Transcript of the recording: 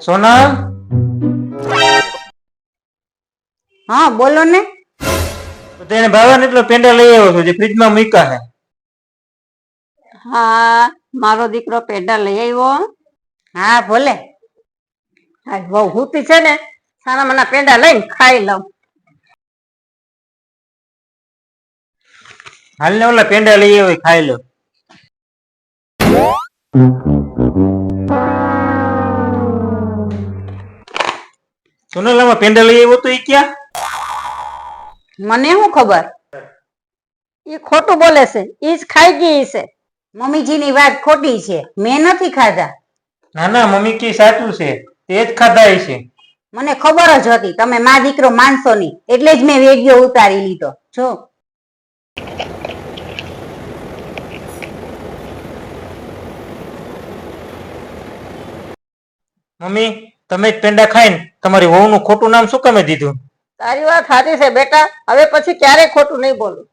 સોનલ, હા બોલો ને. તો તેને ભાવને એટલો પેંડા લઈ આવ્યો છું જે ફ્રીજમાં મૂક્યા છે. હા મારો દીકરો પેંડા લઈ આવ્યો. હા ભલે. હા બહુ હુતી છે ને, સાના મના પેંડા લઈને ખાઈ લઉં. હાલ ને ઓલા પેંડા લઈ આવ્યો ખાઈ લો. સોનલ, આમાં પેંડા લઈ આવ્યો તો એ ક્યાં? મને શું ખબર, એ ખોટું બોલે છે, ઈ જ ખાઈ ગઈ છે. મમ્મીજીની વાત ખોટી છે, મેં નથી ખાધા. ના ના, મમ્મી કી સાચું છે, તે જ ખાધા છે. મને ખબર જ હતી તમે મા દીકરો માનશો નહીં, એટલે જ મેં વિડિયો ઉતારી લીધો. જો મમ્મી, તમે જ પેંડા ખાઈને તમારી વહુનું ખોટું નામ શું કામે દીધું? તારી વાત સાચી છે બેટા, હવે પછી ક્યારેય ખોટું નહીં બોલું.